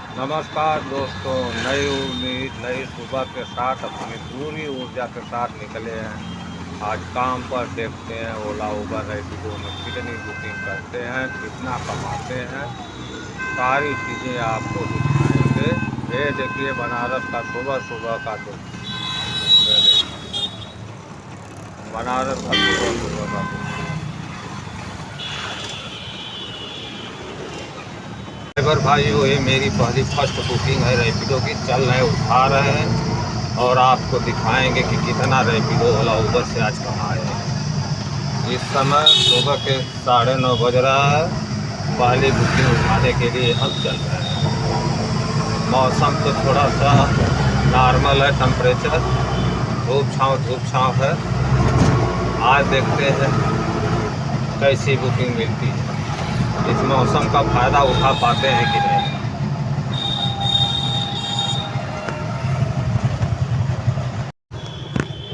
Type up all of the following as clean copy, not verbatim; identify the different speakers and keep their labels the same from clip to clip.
Speaker 1: नमस्कार दोस्तों, नई उम्मीद नई सुबह के साथ अपनी पूरी ऊर्जा के साथ निकले हैं। आज काम पर देखते हैं ओला उबर रैपिडो में कितनी बुकिंग करते हैं, कितना कमाते हैं, सारी चीज़ें आपको दिखाएंगे। ये देखिए बनारस का सुबह सुबह का दुख, बनारस का सुबह सुबह का दुख। ड्राइवर भाइयों, ये मेरी पहली फर्स्ट बुकिंग है रैपिडो की। चल रहे उठा रहे हैं और आपको दिखाएंगे कि कितना रैपिडो ओला उबर से आज कमाए हैं। इस समय सुबह के 9:30 बज रहा है। पहली बुकिंग उठाने के लिए हम चल रहे हैं। मौसम तो थोड़ा सा नॉर्मल है, टेम्परेचर धूप छाँव है। आज देखते हैं कैसी बुकिंग मिलती है, इस मौसम का फ़ायदा उठा पाते हैं कि नहीं।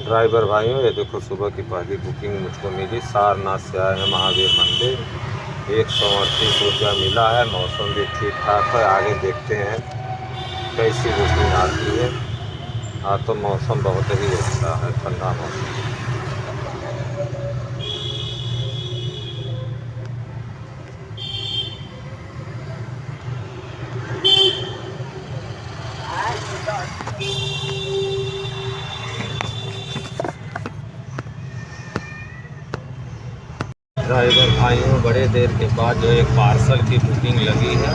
Speaker 1: ड्राइवर भाइयों, ये देखो सुबह की पहली बुकिंग मुझको मिली। सारनाथ से आए हैं महावीर मंदिर। 138 रुपया मिला है। मौसम भी ठीक ठाक है। आगे देखते हैं कैसी बुकिंग आती है। हाँ, तो मौसम बहुत ही अच्छा है, ठंडा मौसम। ड्राइवर भाइयों, बड़े देर के बाद जो एक पार्सल की बुकिंग लगी है,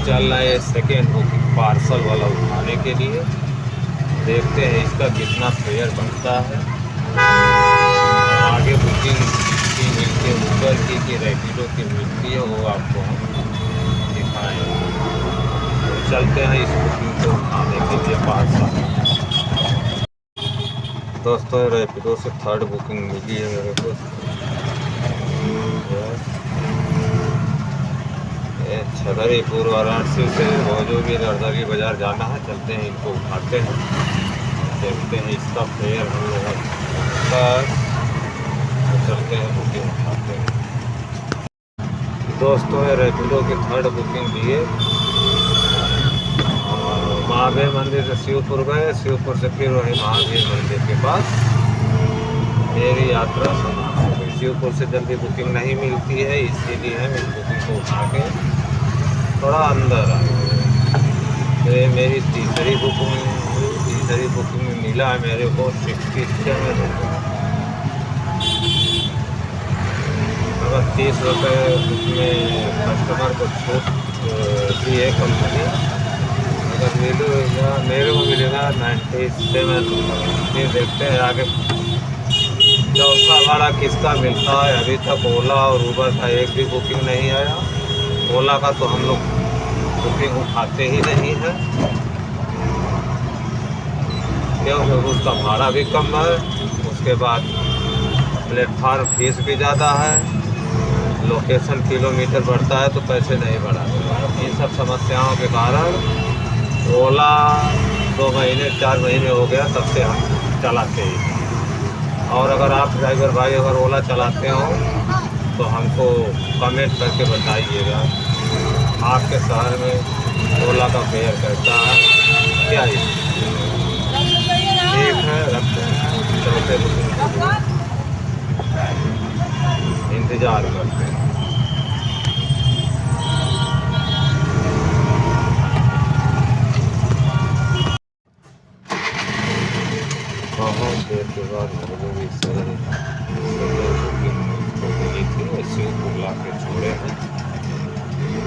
Speaker 1: चल रहा है सेकेंड बुकिंग पार्सल वाला उठाने के लिए। देखते हैं इसका कितना फेयर बनता है। आगे बुकिंग की मिलती है ऊबर की कि रैपिडो की मिलती है, वो आपको हम दिखाएंगे। तो चलते हैं इस बुकिंग को उठाने के लिए पार्सल। दोस्तों, रैपिडो से थर्ड बुकिंग मिली है मेरे को। छतरीपुर वाराणसी से भोजोगी नर्सरी बाज़ार जाना है। चलते हैं, इनको उठाते हैं, देखते हैं इसका फेयर हम लोग का। तो चलते हैं, बुकिंग उठाते हैं। दोस्तों, ये रैपिडो की थर्ड बुकिंग दिए। महावीर मंदिर से शिवपुर गए, शिवपुर से फिर वही महावीर मंदिर के पास मेरी यात्रा समाप्त हो गई। शिवपुर से जल्दी बुकिंग नहीं मिलती है, इसीलिए हम इस बुकिंग को उठा के थोड़ा अंदर आ गए। तो ये मेरी तीसरी बुकिंग में मिला है मेरे को 67 रुपये। अगर 30 रुपये उसमें कस्टमर को छूट दी है कंपनी, अगर मिलेगा मेरे को मिलेगा 97 रुपये। फिर देखते हैं आगे चौथा भाड़ा किसका मिलता है। अभी तक ओला और उबर का एक भी बुकिंग नहीं आया। ओला का तो हम लोग बुकिंग उठाते ही नहीं हैं, क्योंकि उसका भाड़ा भी कम है। उसके बाद प्लेटफार्म फीस भी ज़्यादा है। लोकेशन किलोमीटर बढ़ता है तो पैसे नहीं बढ़ाते। इन सब समस्याओं के कारण ओला 2 महीने 4 महीने हो गया तब से हम चलाते ही। और अगर आप ड्राइवर भाई अगर ओला चलाते हो तो हमको कमेंट करके बताइएगा आपके शहर में ओला का फेयर कैसा है, क्या है। ठीक है, रखते हैं, चलते इंतज़ार करते हैं। बहुत देर के बाद भोजोगी से बुकिंग को मिली थी। शिवपुर ला के छोड़े हैं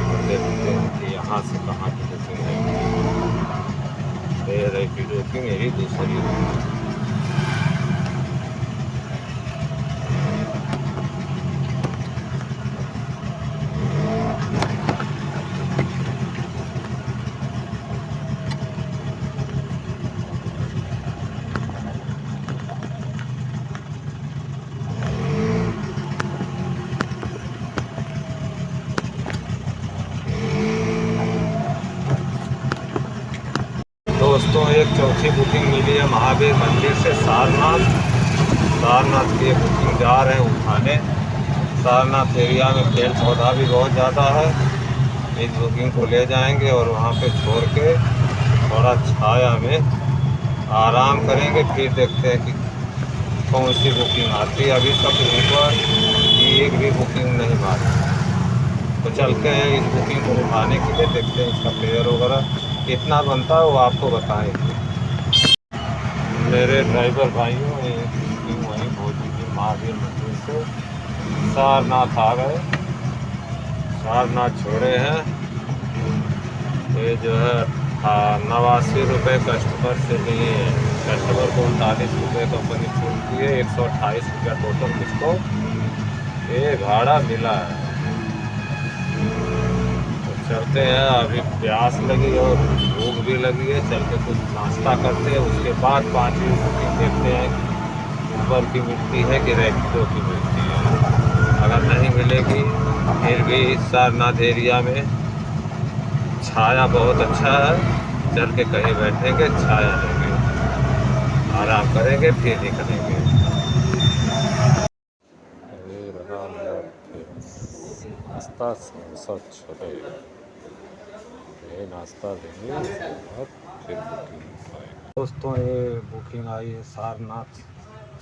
Speaker 1: और देखते हैं कि यहाँ से कहाँ की बुकिंग है। रैपिडो की मेरी दूसरी बुकिंग। दोस्तों, एक चौथी बुकिंग मिली है महावीर मंदिर से सारनाथ की बुकिंग जा रहे हैं उठाने। सारनाथ एरिया में पेड़ पौधा भी बहुत ज़्यादा है, इस बुकिंग को ले जाएंगे और वहाँ पे छोड़ के थोड़ा छाया में आराम करेंगे, फिर देखते हैं कि कौन सी बुकिंग आती है। अभी तक ऊबर की एक भी बुकिंग नहीं मारी, तो चलते हैं इस बुकिंग को उठाने के लिए, देखते हैं इसका फेयर वगैरह कितना बनता है वो आपको बताएंगे। मेरे ड्राइवर भाइयों, ये बुकिंग वहीं भोजपुर महावीर मंदिर से सारनाथ आ गए, सारनाथ छोड़े हैं। ये जो है 89 रुपये कस्टमर से लिए हैं, कस्टमर को 39 रुपये कंपनी छूट दी है, 128 रुपया टोटल मुझको ये भाड़ा मिला है। तो चलते हैं, अभी प्यास लगी और भूख भी लगी है, चल के कुछ नाश्ता करते हैं, उसके बाद 5वीं बुकिंग देखते हैं ऊबर की मिलती है कि रैपिडो की मिलती है। अगर नहीं मिलेगी फिर भी सारनाथ एरिया में छाया बहुत अच्छा है, चल के कहीं बैठेंगे, छाया लेंगे, आराम करेंगे, फिर निकलेंगे। नाश्ता छोटे ये नाश्ता देंगे, और फिर बुकिंग उठाएंगे। दोस्तों ये बुकिंग आई है सारनाथ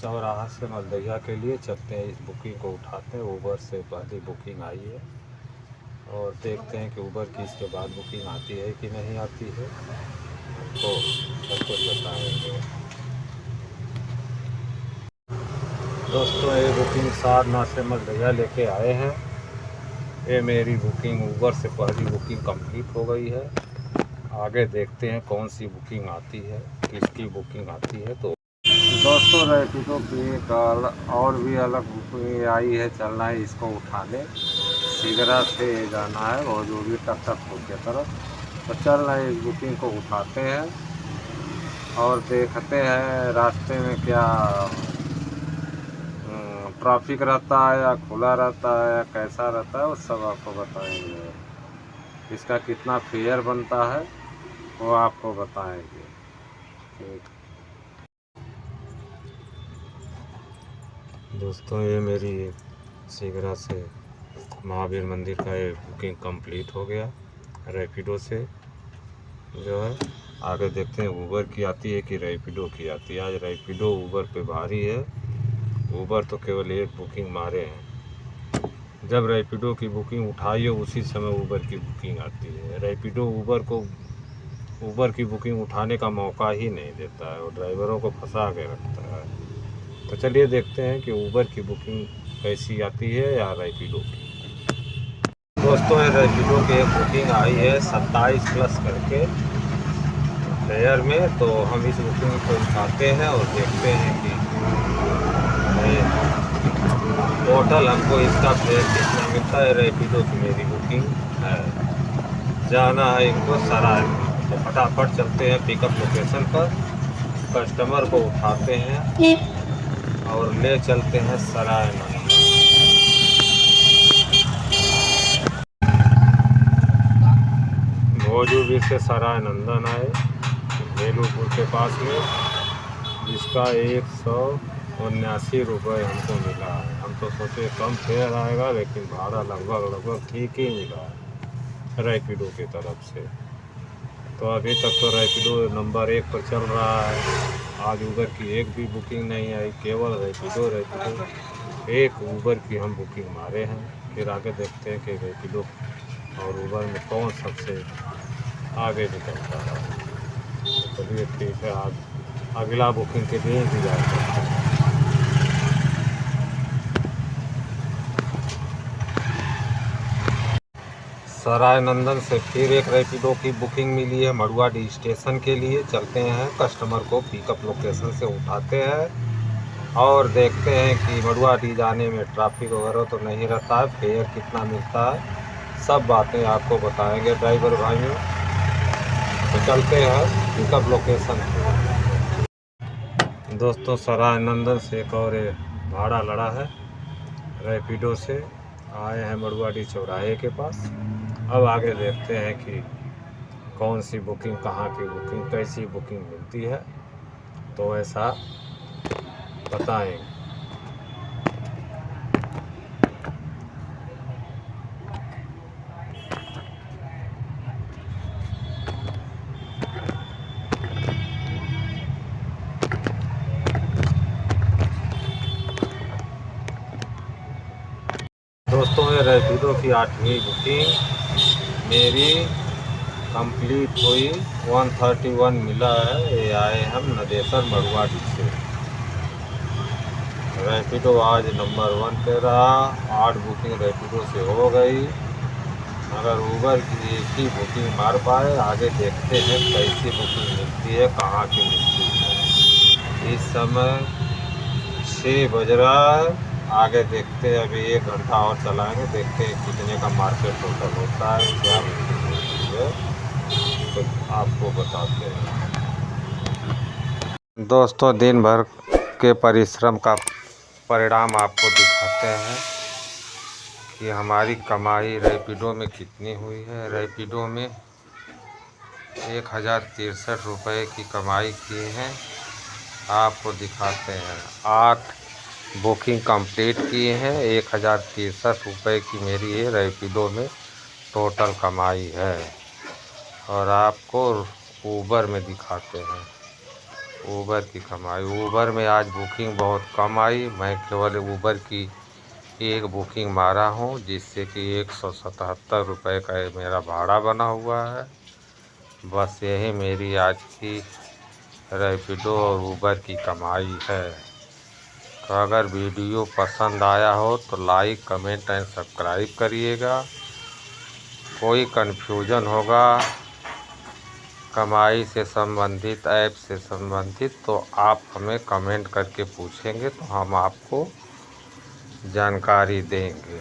Speaker 1: चौराहा से मलदैया के लिए, चलते हैं इस बुकिंग को उठाते हैं। ऊबर से पहली बुकिंग आई है और देखते हैं कि ऊबर की इसके बाद बुकिंग आती है कि नहीं आती है, तो सब कुछ बताएंगे। दोस्तों ये बुकिंग सारनाथ से मलदैया लेके आए हैं। ये मेरी बुकिंग ऊबर से पहली बुकिंग कंप्लीट हो गई है। आगे देखते हैं कौन सी बुकिंग आती है, किसकी बुकिंग आती है। तो दोस्तों रैपिडो की एक और भी अलग बुकिंग आई है, चलना है इसको उठाने, सिगरा से जाना है भोजपुरी टकटकपुर की तरफ। तो चल रहे हैं, इस बुकिंग को उठाते हैं और देखते हैं रास्ते में क्या ट्रैफिक रहता है या खुला रहता है या कैसा रहता है, वो सब आपको बताएंगे। इसका कितना फेयर बनता है वो आपको बताएंगे। दोस्तों ये मेरी सिगरा से महावीर मंदिर का ये बुकिंग कंप्लीट हो गया रैपिडो से जो है। आगे देखते हैं ऊबर की आती है कि रैपिडो की आती है। आज रैपिडो ऊबर पे भारी है, ऊबर तो केवल एक बुकिंग मारे हैं। जब रैपिडो की बुकिंग उठाई हो उसी समय ऊबर की बुकिंग आती है। रैपिडो ऊबर को ऊबर की बुकिंग उठाने का मौका ही नहीं देता है और ड्राइवरों को फंसा के रखता है। तो चलिए देखते हैं कि ऊबर की बुकिंग कैसी आती है या रैपिडो की। दोस्तों ये रैपिडो की एक बुकिंग आई है 27 प्लस करके फेयर में, तो हम इस बुकिंग को उठाते हैं और देखते हैं कि टोटल हमको इसका फेयर कितना मिलता है। रैपिडो की मेरी बुकिंग है, जाना है इनको सराय, तो फटाफट चलते हैं पिकअप लोकेशन पर, कस्टमर को उठाते हैं और ले चलते हैं सराय नंदन। भोजपुर से सराय नंदन आए बेलूपुर के पास में, जिसका 179 रुपये हमको मिला है। हम तो सोचे कम फेयर आएगा, लेकिन भाड़ा लगभग ठीक ही मिला है रैपिडो की तरफ से। तो अभी तक तो रैपिडो नंबर 1 पर चल रहा है। आज ऊबर की एक भी बुकिंग नहीं आई, केवल रैपिडो एक ऊबर की हम बुकिंग मारे हैं। फिर आगे देखते हैं कि रैपिडो और ऊबर में कौन सबसे आगे निकलता है। तो चलिए ठीक है, आज अगला बुकिंग के लिए इंतजार करते हैं। सराय नंदन से फिर एक रैपिडो की बुकिंग मिली है मड़ुआडी स्टेशन के लिए। चलते हैं कस्टमर को पिकअप लोकेशन से उठाते हैं और देखते हैं कि मड़ुआडी जाने में ट्रैफिक वगैरह तो नहीं रहता है, फेयर कितना मिलता है, सब बातें आपको बताएंगे ड्राइवर भाइयों। तो चलते हैं पिकअप लोकेशन पे। दोस्तों सराय नंदन से एक और भाड़ा लड़ा है रैपिडो से, आए हैं मड़ुआडी चौराहे के पास। अब आगे देखते हैं कि कौन सी बुकिंग, कहाँ की बुकिंग, कैसी बुकिंग मिलती है, तो ऐसा बताएंगे। में रैपिडो की 8वीं बुकिंग मेरी कंप्लीट हुई। 131 मिला है। ये आए हम नदेसर मड़ुआडी से। रैपिडो आज नंबर 1 पे रहा। 8 बुकिंग रैपिडो से हो गई। अगर ऊबर की एक ही बुकिंग मार पाए, आगे देखते हैं कैसी बुकिंग मिलती है, कहाँ की मिलती है। इस समय 6 बज रहा है। आगे देखते हैं, अभी 1 घंटा और चलाएंगे, देखते हैं कितने का मार्केट टोटल होता है, क्या बुकिंग होती है, तो आपको बताते हैं। दोस्तों, दिन भर के परिश्रम का परिणाम आपको दिखाते हैं कि हमारी कमाई रैपिडो में कितनी हुई है। रैपिडो में 1063 रुपये की कमाई की है। आपको दिखाते हैं। 8 बुकिंग कंप्लीट किए हैं। 1063 रुपये की मेरी ये रैपिडो में टोटल कमाई है। और आपको ऊबर में दिखाते हैं ऊबर की कमाई। ऊबर में आज बुकिंग बहुत कम आई। मैं केवल ऊबर की एक बुकिंग मारा हूँ, जिससे कि 177 रुपये का मेरा भाड़ा बना हुआ है। बस यही मेरी आज की रैपिडो और ऊबर की कमाई है। तो अगर वीडियो पसंद आया हो तो लाइक, कमेंट एंड सब्सक्राइब करिएगा। कोई कन्फ्यूजन होगा कमाई से संबंधित, ऐप से संबंधित, तो आप हमें कमेंट करके पूछेंगे तो हम आपको जानकारी देंगे।